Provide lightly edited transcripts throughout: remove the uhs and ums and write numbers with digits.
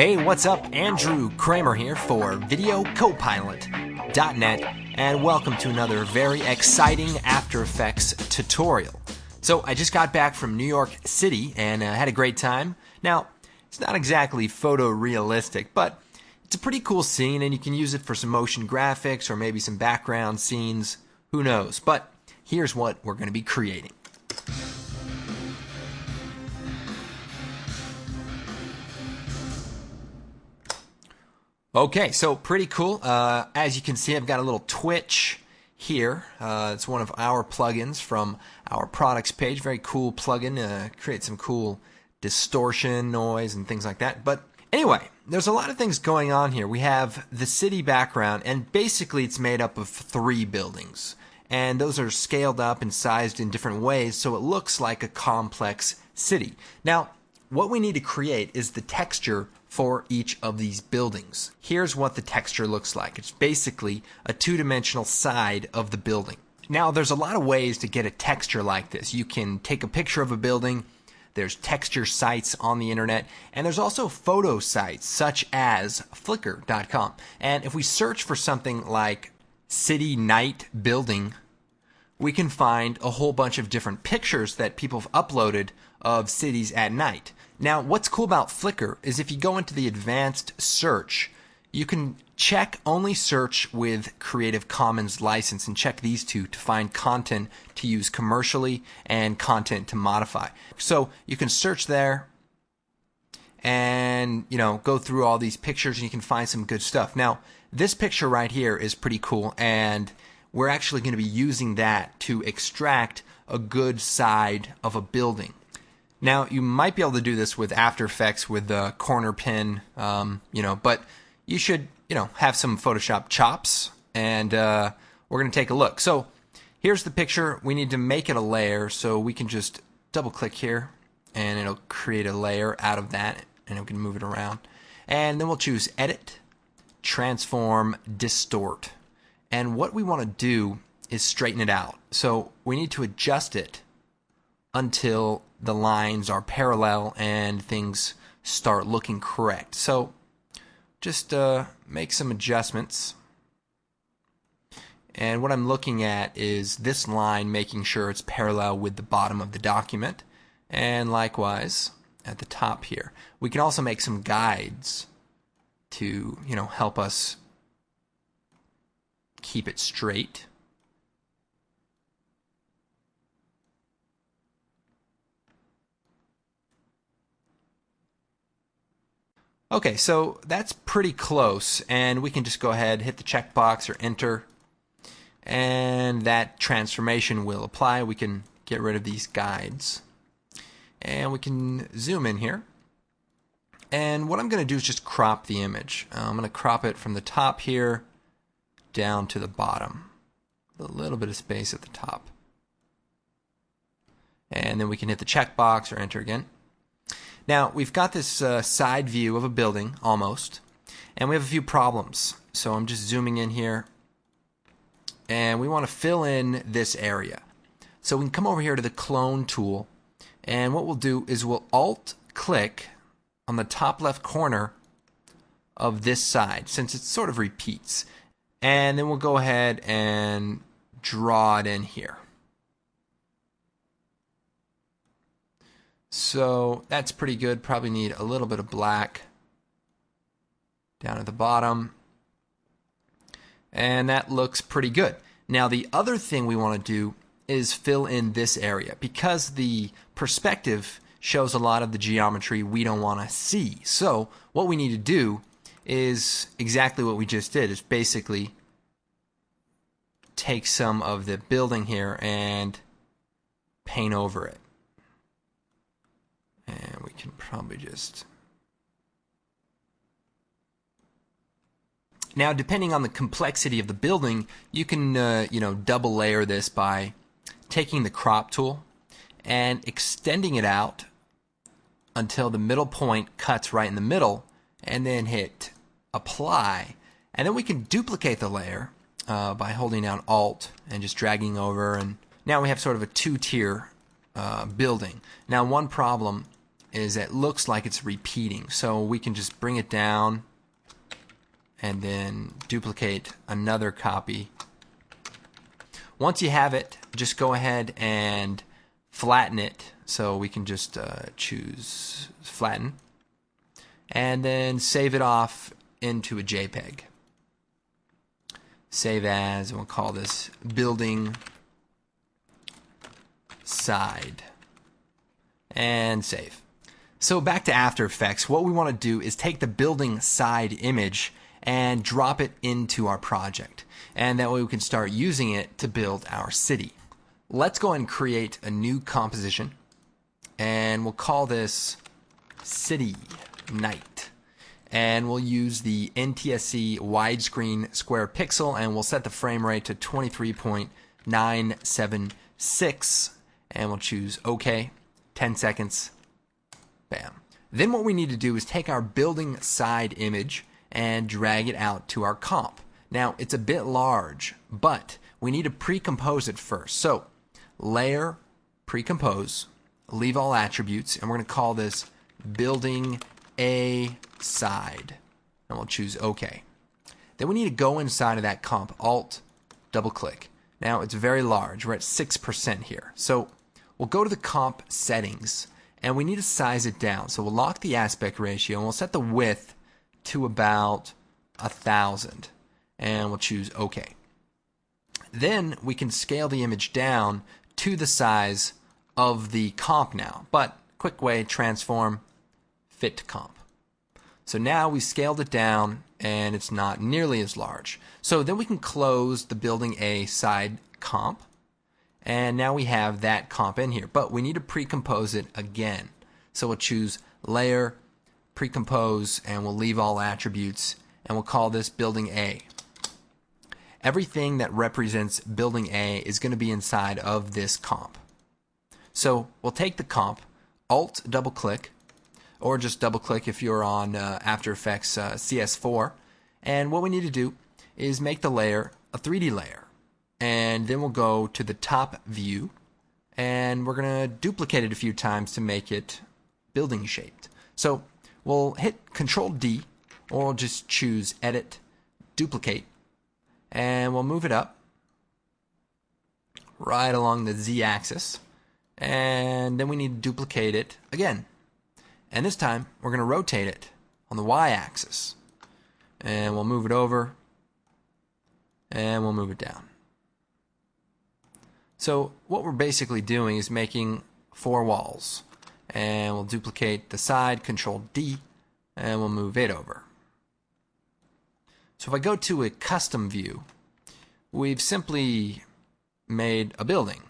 Hey, what's up? Andrew Kramer here for VideoCopilot.net, and welcome to another very exciting After Effects tutorial. So I just got back from New York City and had a great time. Now, it's not exactly photorealistic, but it's a pretty cool scene and you can use it for some motion graphics or maybe some background scenes, who knows. But here's what we're going to be creating. Okay, so pretty cool. As you can see, I've got a little Twitch here. It's one of our plugins from our products page. Very cool plugin. Creates some cool distortion, noise, and things like that. But anyway, there's a lot of things going on here. We have the city background, and basically it's made up of 3 buildings. And those are scaled up and sized in different ways, so it looks like a complex city. Now, what we need to create is the texture for each of these buildings. Here's what the texture looks like. It's basically a 2-dimensional side of the building. Now, there's a lot of ways to get a texture like this. You can take a picture of a building. There's texture sites on the internet, and there's also photo sites such as Flickr.com. And if we search for something like city night building, we can find a whole bunch of different pictures that people have uploaded of cities at night. Now, what's cool about Flickr is if you go into the advanced search, you can check only search with Creative Commons license and check these two to find content to use commercially and content to modify. So you can search there and, go through all these pictures and you can find some good stuff. Now, this picture right here is pretty cool, and we're actually going to be using that to extract a good side of a building. Now, you might be able to do this with After Effects with the corner pin, but you should, have some Photoshop chops, and we're going to take a look. So here's the picture. We need to make it a layer, so we can just double-click here, and it'll create a layer out of that, and we can move it around. And then we'll choose Edit, Transform, Distort. And what we want to do is straighten it out. So we need to adjust it until the lines are parallel and things start looking correct. So just make some adjustments. And what I'm looking at is this line, making sure it's parallel with the bottom of the document. And likewise at the top here. We can also make some guides to, help us keep it straight. Okay, so that's pretty close, and we can just go ahead, hit the checkbox or enter, and that transformation will apply. We can get rid of these guides, and we can zoom in here. And what I'm going to do is just crop the image. I'm going to crop it from the top here down to the bottom. A little bit of space at the top. And then we can hit the checkbox or enter again. Now, we've got this side view of a building, almost, and we have a few problems. So I'm just zooming in here, and we want to fill in this area. So we can come over here to the clone tool, and what we'll do is we'll alt-click on the top left corner of this side, since it sort of repeats. And then we'll go ahead and draw it in here. So that's pretty good. Probably need a little bit of black down at the bottom. And that looks pretty good. Now the other thing we want to do is fill in this area, because the perspective shows a lot of the geometry we don't want to see. So what we need to do is exactly what we just did, is basically take some of the building here and paint over it. And we can probably just... Now, depending on the complexity of the building, you can, double layer this by taking the crop tool and extending it out until the middle point cuts right in the middle, and then hit apply. And then we can duplicate the layer by holding down Alt and just dragging over, and now we have sort of a 2-tier building. Now, one problem is it looks like it's repeating. So we can just bring it down and then duplicate another copy. Once you have it, just go ahead and flatten it. So we can just choose flatten and then save it off into a JPEG. Save as, and we'll call this building side, and save. So back to After Effects, what we want to do is take the building side image and drop it into our project, and that way we can start using it to build our city. Let's go and create a new composition, and we'll call this City Night. And we'll use the NTSC widescreen square pixel, and we'll set the frame rate to 23.976, and we'll choose OK, 10 seconds, bam. Then what we need to do is take our building side image and drag it out to our comp. Now it's a bit large, but we need to pre-compose it first. So layer, pre-compose, leave all attributes, and we're going to call this building A side, and we'll choose OK. Then we need to go inside of that comp, Alt, double click. Now it's very large, we're at 6% here. So we'll go to the comp settings, and we need to size it down. So we'll lock the aspect ratio, and we'll set the width to about 1000, and we'll choose OK. Then we can scale the image down to the size of the comp now, but quick way, transform, fit to comp. So now we scaled it down and it's not nearly as large. So then we can close the building A side comp, and now we have that comp in here, but we need to pre-compose it again. So we'll choose layer, pre-compose, and we'll leave all attributes, and we'll call this building A. Everything that represents building A is going to be inside of this comp. So we'll take the comp, Alt double click, or just double click if you're on After Effects CS4, and what we need to do is make the layer a 3D layer, and then we'll go to the top view, and we're going to duplicate it a few times to make it building shaped. So we'll hit Control D, or we'll just choose Edit, Duplicate, and we'll move it up right along the Z-axis, and then we need to duplicate it again. And this time, we're going to rotate it on the Y-axis. And we'll move it over, and we'll move it down. So what we're basically doing is making 4 walls. And we'll duplicate the side, Control D, and we'll move it over. So if I go to a custom view, we've simply made a building.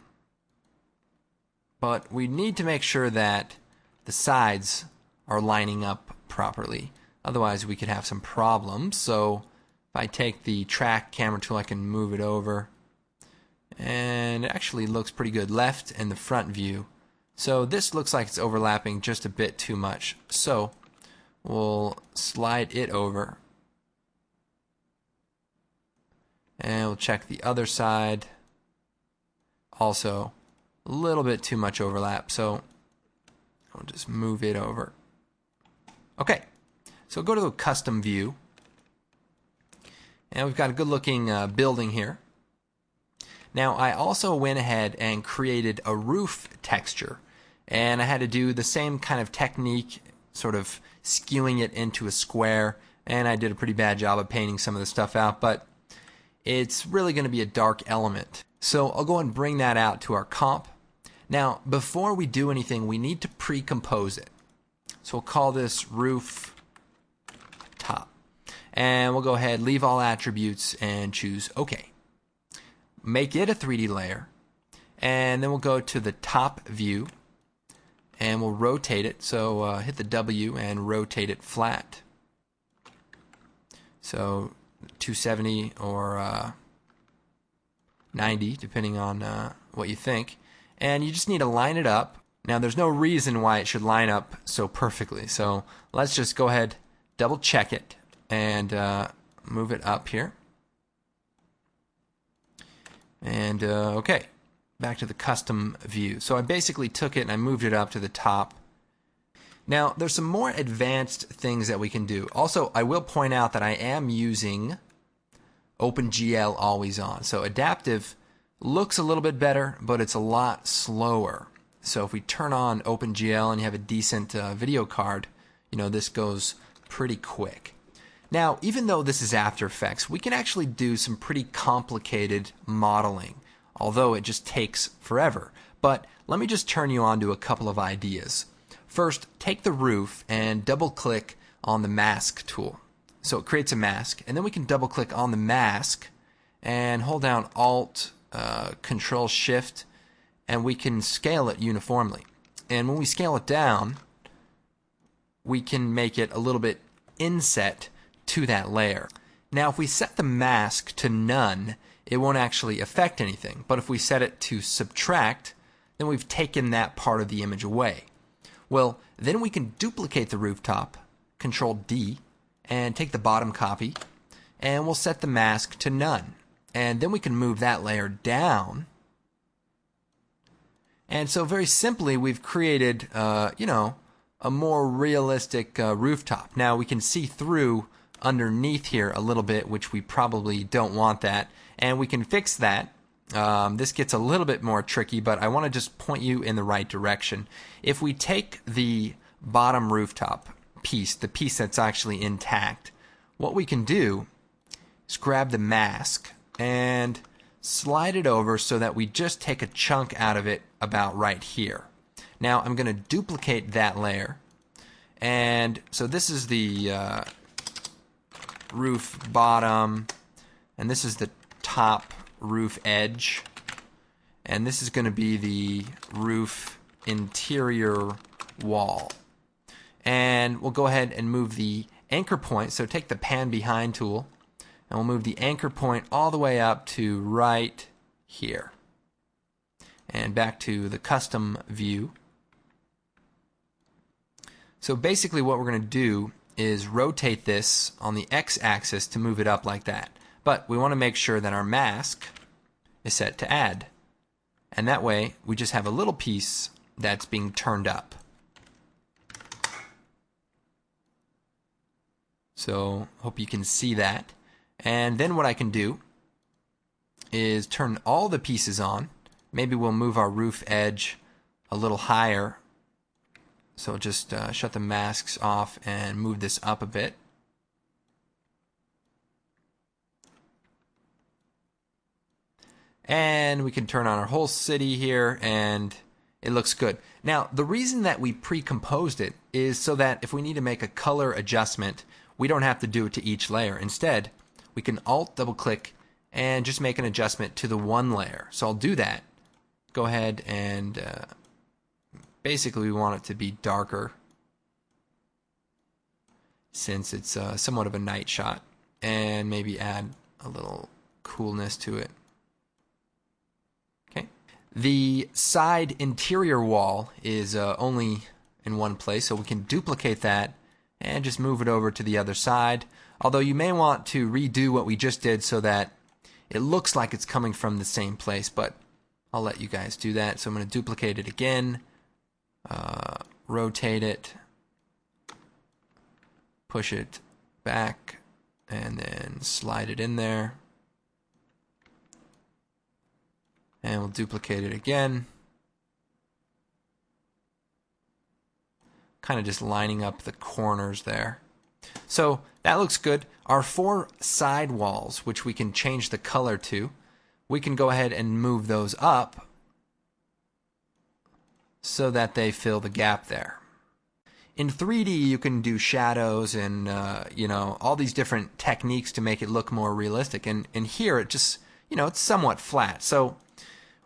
But we need to make sure that the sides are lining up properly. Otherwise we could have some problems. So if I take the track camera tool, I can move it over, and it actually looks pretty good left in the front view. So this looks like it's overlapping just a bit too much, so we'll slide it over, and we'll check the other side. Also a little bit too much overlap, so I'll just move it over. Okay, so go to the custom view, and we've got a good looking building here. Now I also went ahead and created a roof texture, and I had to do the same kind of technique, sort of skewing it into a square, and I did a pretty bad job of painting some of the stuff out, but it's really going to be a dark element. So I'll go and bring that out to our comp. Now before we do anything, we need to pre-compose it. So we'll call this roof top, and we'll go ahead, leave all attributes, and choose OK. Make it a 3D layer, and then we'll go to the top view, and we'll rotate it. So hit the W and rotate it flat. So 270 or 90, depending on what you think. And you just need to line it up. Now there's no reason why it should line up so perfectly, so let's just go ahead, double check it, and move it up here. And okay, back to the custom view. So I basically took it and I moved it up to the top. Now, there's some more advanced things that we can do. Also, I will point out that I am using OpenGL always on. So adaptive looks a little bit better, but it's a lot slower. So if we turn on OpenGL and you have a decent video card, this goes pretty quick. Now, even though this is After Effects, we can actually do some pretty complicated modeling, although it just takes forever. But let me just turn you on to a couple of ideas. First, take the roof and double-click on the mask tool. So it creates a mask, and then we can double-click on the mask and hold down Alt, Control Shift, and we can scale it uniformly. And when we scale it down, we can make it a little bit inset to that layer. Now, if we set the mask to none, it won't actually affect anything. But if we set it to subtract, then we've taken that part of the image away. Well, then we can duplicate the rooftop, Control D, and take the bottom copy, and we'll set the mask to none. And then we can move that layer down. And so very simply, we've created, a more realistic rooftop. Now, we can see through underneath here a little bit, which we probably don't want that. And we can fix that. This gets a little bit more tricky, but I want to just point you in the right direction. If we take the bottom rooftop piece, the piece that's actually intact, what we can do is grab the mask and slide it over so that we just take a chunk out of it about right here. Now I'm going to duplicate that layer, and so this is the roof bottom, and this is the top roof edge, and this is going to be the roof interior wall. And we'll go ahead and move the anchor point, so take the pan behind tool, and we'll move the anchor point all the way up to right here. And back to the custom view. So basically what we're going to do is rotate this on the x-axis to move it up like that. But we want to make sure that our mask is set to add. And that way we just have a little piece that's being turned up. So hope you can see that. And then what I can do is turn all the pieces on. Maybe we'll move our roof edge a little higher. So just shut the masks off and move this up a bit. And we can turn on our whole city here, and it looks good. Now, the reason that we pre-composed it is so that if we need to make a color adjustment, we don't have to do it to each layer. Instead, we can Alt double-click and just make an adjustment to the one layer. So I'll do that. Go ahead and basically we want it to be darker since it's somewhat of a night shot, and maybe add a little coolness to it. Okay. The side interior wall is only in one place, so we can duplicate that and just move it over to the other side. Although you may want to redo what we just did so that it looks like it's coming from the same place, but I'll let you guys do that. So I'm going to duplicate it again, rotate it, push it back, and then slide it in there. And we'll duplicate it again. Kind of just lining up the corners there. So that looks good. Our four side walls, which we can change the color to, we can go ahead and move those up so that they fill the gap there. In 3D, you can do shadows and all these different techniques to make it look more realistic. And here it just, it's somewhat flat. So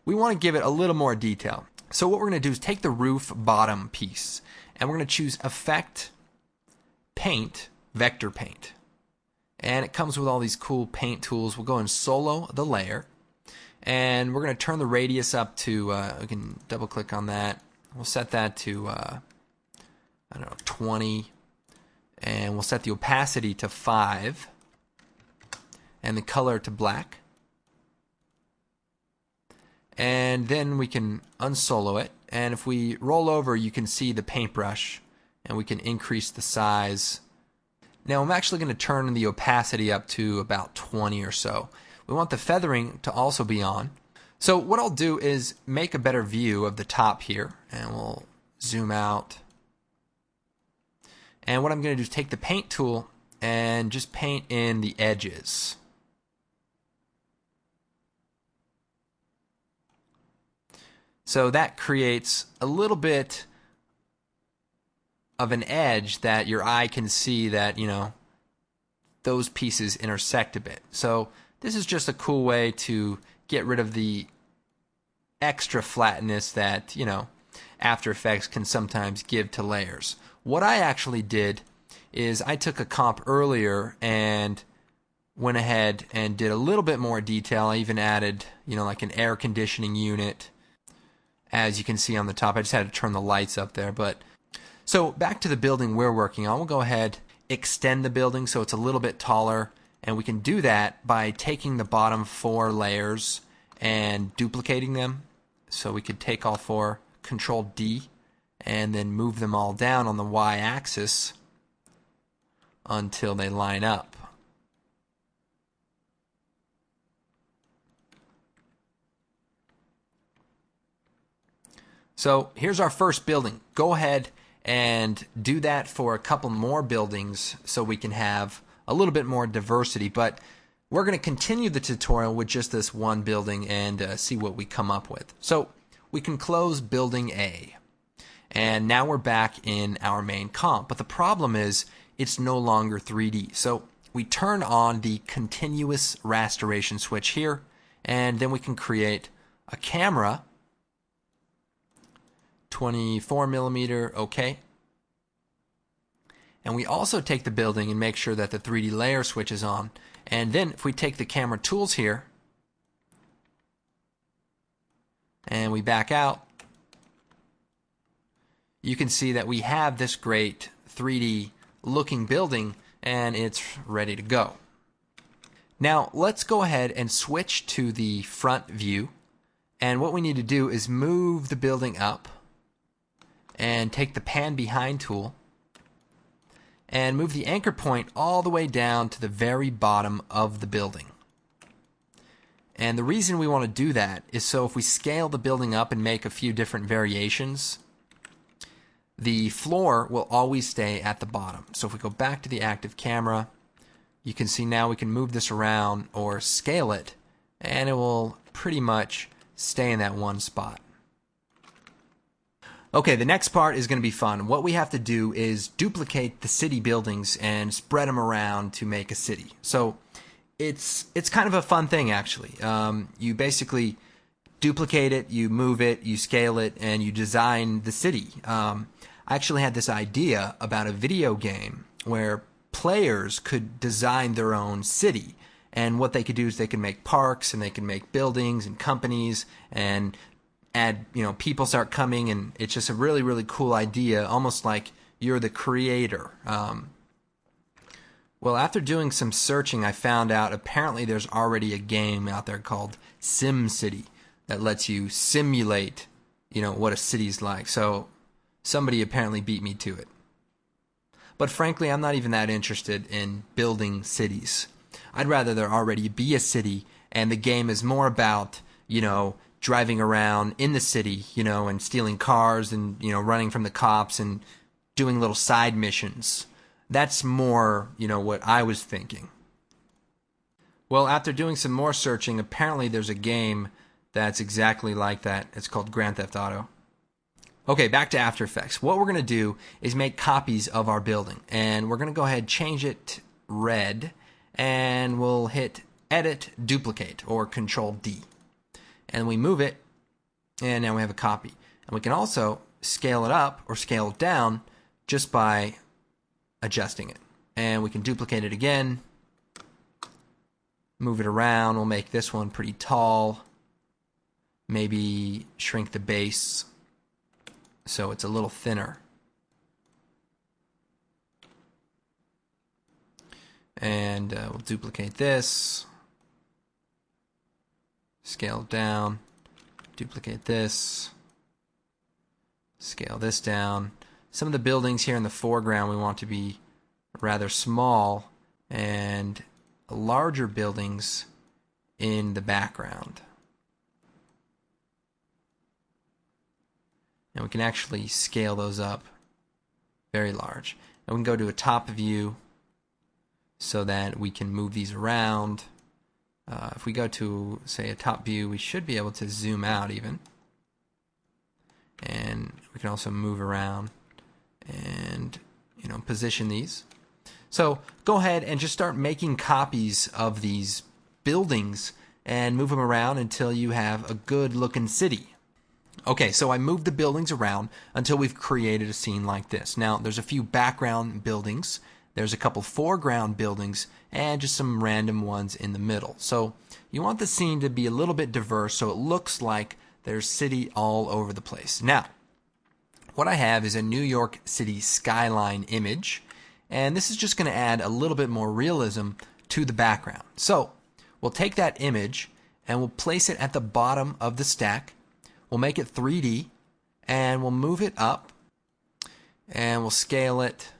we want to give it a little more detail. So what we're going to do is take the roof bottom piece, and we're going to choose Effect, Paint, Vector Paint. And it comes with all these cool paint tools. We'll go and solo the layer, and we're going to turn the radius up to, we can double click on that. We'll set that to, 20, and we'll set the opacity to 5, and the color to black. And then we can unsolo it, and if we roll over, you can see the paintbrush and we can increase the size. Now I'm actually going to turn the opacity up to about 20 or so. We want the feathering to also be on. So what I'll do is make a better view of the top here, and we'll zoom out. And what I'm going to do is take the paint tool and just paint in the edges. So that creates a little bit of an edge that your eye can see that, those pieces intersect a bit. So this is just a cool way to get rid of the extra flatness that, After Effects can sometimes give to layers. What I actually did is I took a comp earlier and went ahead and did a little bit more detail. I even added, like an air conditioning unit. As you can see on the top, I just had to turn the lights up there. But so back to the building we're working on. We'll go ahead, extend the building so it's a little bit taller, and we can do that by taking the bottom 4 layers and duplicating them. So we could take all 4, Control D, and then move them all down on the y-axis until they line up. So here's our first building. Go ahead and do that for a couple more buildings so we can have a little bit more diversity. But we're going to continue the tutorial with just this one building and see what we come up with. So we can close building A. And now we're back in our main comp. But the problem is it's no longer 3D. So we turn on the continuous rasterization switch here, and then we can create a camera. 24 millimeter, okay. And we also take the building and make sure that the 3D layer switch is on. And then if we take the camera tools here and we back out, you can see that we have this great 3D looking building and it's ready to go. Now let's go ahead and switch to the front view, and what we need to do is move the building up and take the pan behind tool and move the anchor point all the way down to the very bottom of the building. And the reason we want to do that is so if we scale the building up and make a few different variations, the floor will always stay at the bottom. So if we go back to the active camera, you can see now we can move this around or scale it, and it will pretty much stay in that one spot. Okay, the next part is going to be fun. What we have to do is duplicate the city buildings and spread them around to make a city. So it's kind of a fun thing, actually. You basically duplicate it, you move it, you scale it, and you design the city. I actually had this idea about a video game where players could design their own city. And what they could do is they could make parks and they could make buildings and companies and add, people start coming, and it's just a really, really cool idea, almost like you're the creator. Well, after doing some searching, I found out apparently there's already a game out there called SimCity that lets you simulate, what a city's like. So somebody apparently beat me to it. But frankly, I'm not even that interested in building cities. I'd rather there already be a city, and the game is more about, driving around in the city, and stealing cars and, running from the cops and doing little side missions. That's more, what I was thinking. Well, after doing some more searching, apparently there's a game that's exactly like that. It's called Grand Theft Auto. Okay, back to After Effects. What we're going to do is make copies of our building, and we're going to go ahead and change it red, and we'll hit Edit, Duplicate, or Control D. And we move it, and now we have a copy. And we can also scale it up or scale it down just by adjusting it. And we can duplicate it again, move it around. We'll make this one pretty tall. Maybe shrink the base so it's a little thinner. And we'll duplicate this. Scale it down, duplicate this, scale this down. some of the buildings here in the foreground we want to be rather small, and larger buildings in the background. And we can actually scale those up very large. And we can go to a top view so that we can move these around. If we go to, say, a top view, we should be able to zoom out even. And we can also move around and, position these. So go ahead and just start making copies of these buildings and move them around until you have a good looking city. Okay, so I moved the buildings around until we've created a scene like this. Now, there's a few background buildings, there's a couple foreground buildings, and just some random ones in the middle. So you want the scene to be a little bit diverse so it looks like there's city all over the place. Now, what I have is a New York City skyline image, and this is just going to add a little bit more realism to the background. So we'll take that image and we'll place it at the bottom of the stack. We'll make it 3D, and we'll move it up, and we'll scale it.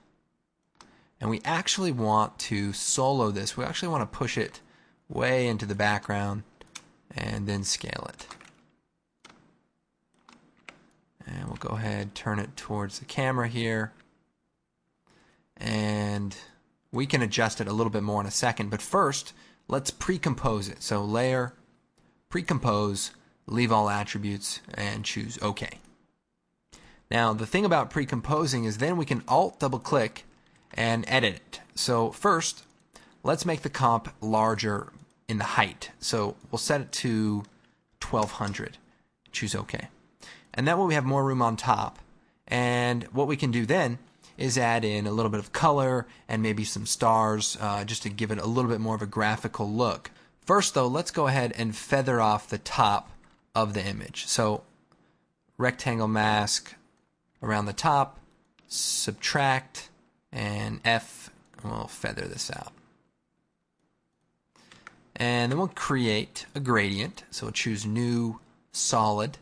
And we actually want to solo this. We actually want to push it way into the background and then scale it. And we'll go ahead, turn it towards the camera here. And we can adjust it a little bit more in a second. But first, let's pre-compose it. So layer, pre-compose, leave all attributes, and choose OK. Now, the thing about pre-composing is then we can Alt double-click and edit it. So first, let's make the comp larger in the height. So we'll set it to 1200. Choose OK. And that way we have more room on top. And what we can do then is add in a little bit of color and maybe some stars just to give it a little bit more of a graphical look. First, though, let's go ahead and feather off the top of the image. So rectangle mask around the top, subtract, and F, and we'll feather this out. And then we'll create a gradient. So we'll choose new solid,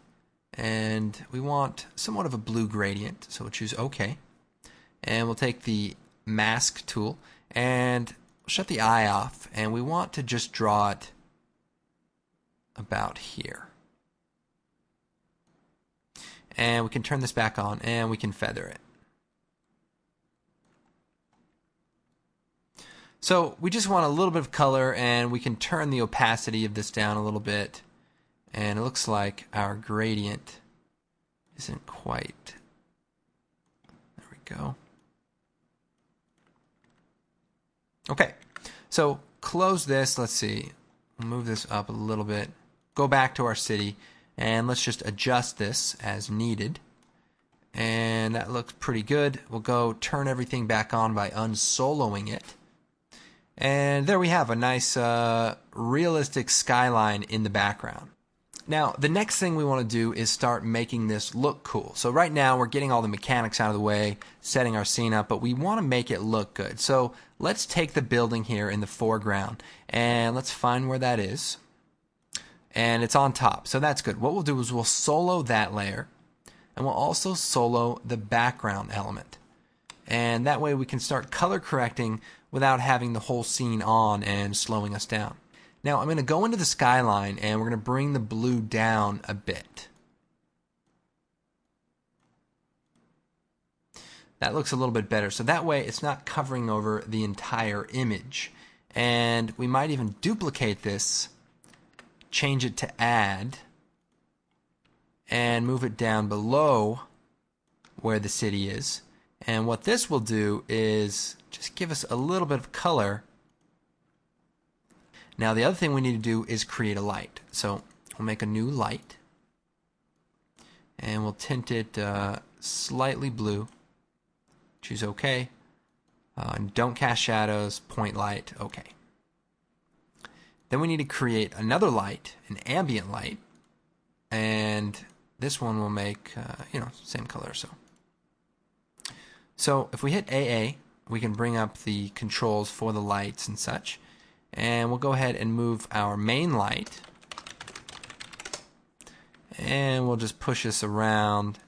and we want somewhat of a blue gradient, so we'll choose OK. And we'll take the mask tool and shut the eye off, and we want to just draw it about here. And we can turn this back on and we can feather it. So we just want a little bit of color, and we can turn the opacity of this down a little bit. And it looks like our gradient isn't quite. There we go. Okay, so close this. Let's see. We'll move this up a little bit. Go back to our city. And let's just adjust this as needed. And that looks pretty good. We'll go turn everything back on by unsoloing it. And there we have a nice realistic skyline in the background. Now, the next thing we want to do is start making this look cool. So right now we're getting all the mechanics out of the way, setting our scene up, but we want to make it look good. So let's take the building here in the foreground and let's find where that is. And it's on top, so that's good. What we'll do is we'll solo that layer, and we'll also solo the background element. And that way we can start color correcting without having the whole scene on and slowing us down. Now I'm going to go into the skyline, and we're going to bring the blue down a bit. That looks a little bit better, so that way it's not covering over the entire image. And we might even duplicate this, change it to add, and move it down below where the city is. And what this will do is just give us a little bit of color. Now the other thing we need to do is create a light. So we'll make a new light, and we'll tint it slightly blue. Choose OK. Don't cast shadows, point light, OK. Then we need to create another light, an ambient light, and this one will make, same color. So if we hit AA, we can bring up the controls for the lights and such, and we'll go ahead and move our main light, and we'll just push this around